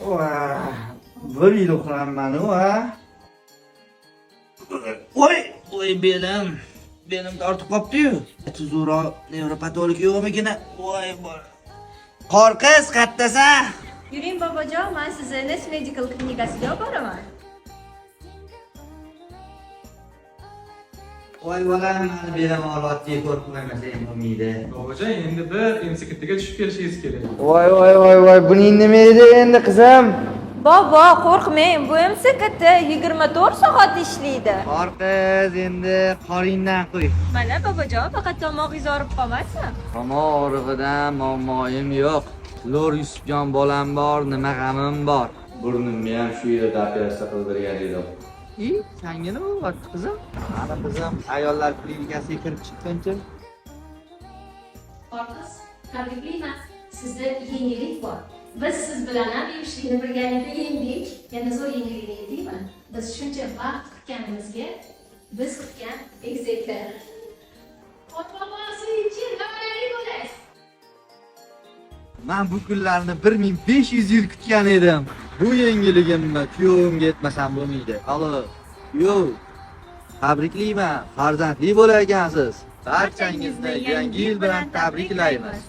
Bir yil uxlamanmi va? Voy belim tortib qopdi-yu. Tuzroq nevropatolog yo'qmikin? Voy. Qorqiz qattasa. Yuring bobojon, men sizni Nes Medical klinikasiga olib boraman. Voy bolam, meni belim og'riyapti, qo'rqmaymasang bo'lmaydi. Babajon, endi bir institutga tushib kelishingiz kerak. Voy, buning nima edi endi qizim? Bobo, qo'rqmang, bu MCKT 24 soat ishlaydi. Qorqiz, endi qoringdan qo'y. Mana bobojon, faqat tomog'ingiz og'rib qolmasin. Tomoq og'rig'idan muammoyim yo'q. Lor Yusufjon bolam bor, nima g'amim bor. Burnimni ham shu yerda operatsiya qildirgan edim. Sanga nima bo'lyapti qizim? Mana qizim ayollar klinikasiga kirib chiqqancha. Qorqiz, tabriklayman. Sizda yengillik bor. Biz siz bilan ham emishlikni birgalikda yengdik. Yana zo'r yengillikni yengdikmi? Biz shuncha vaqt kutganimizga biz kutgan egizaklar. Otbobosi-chi, nimalarni bo'lasiz? Men bu kunlarni 1500 yil kutgan edim. Bu yengiligimni kuyovimga yetmasam bo'lmaydi. Alo. Yo'q. Tabriklayman. Farzandli bo'lagansiz. Barchangizni yangi yil bilan tabriklaymiz.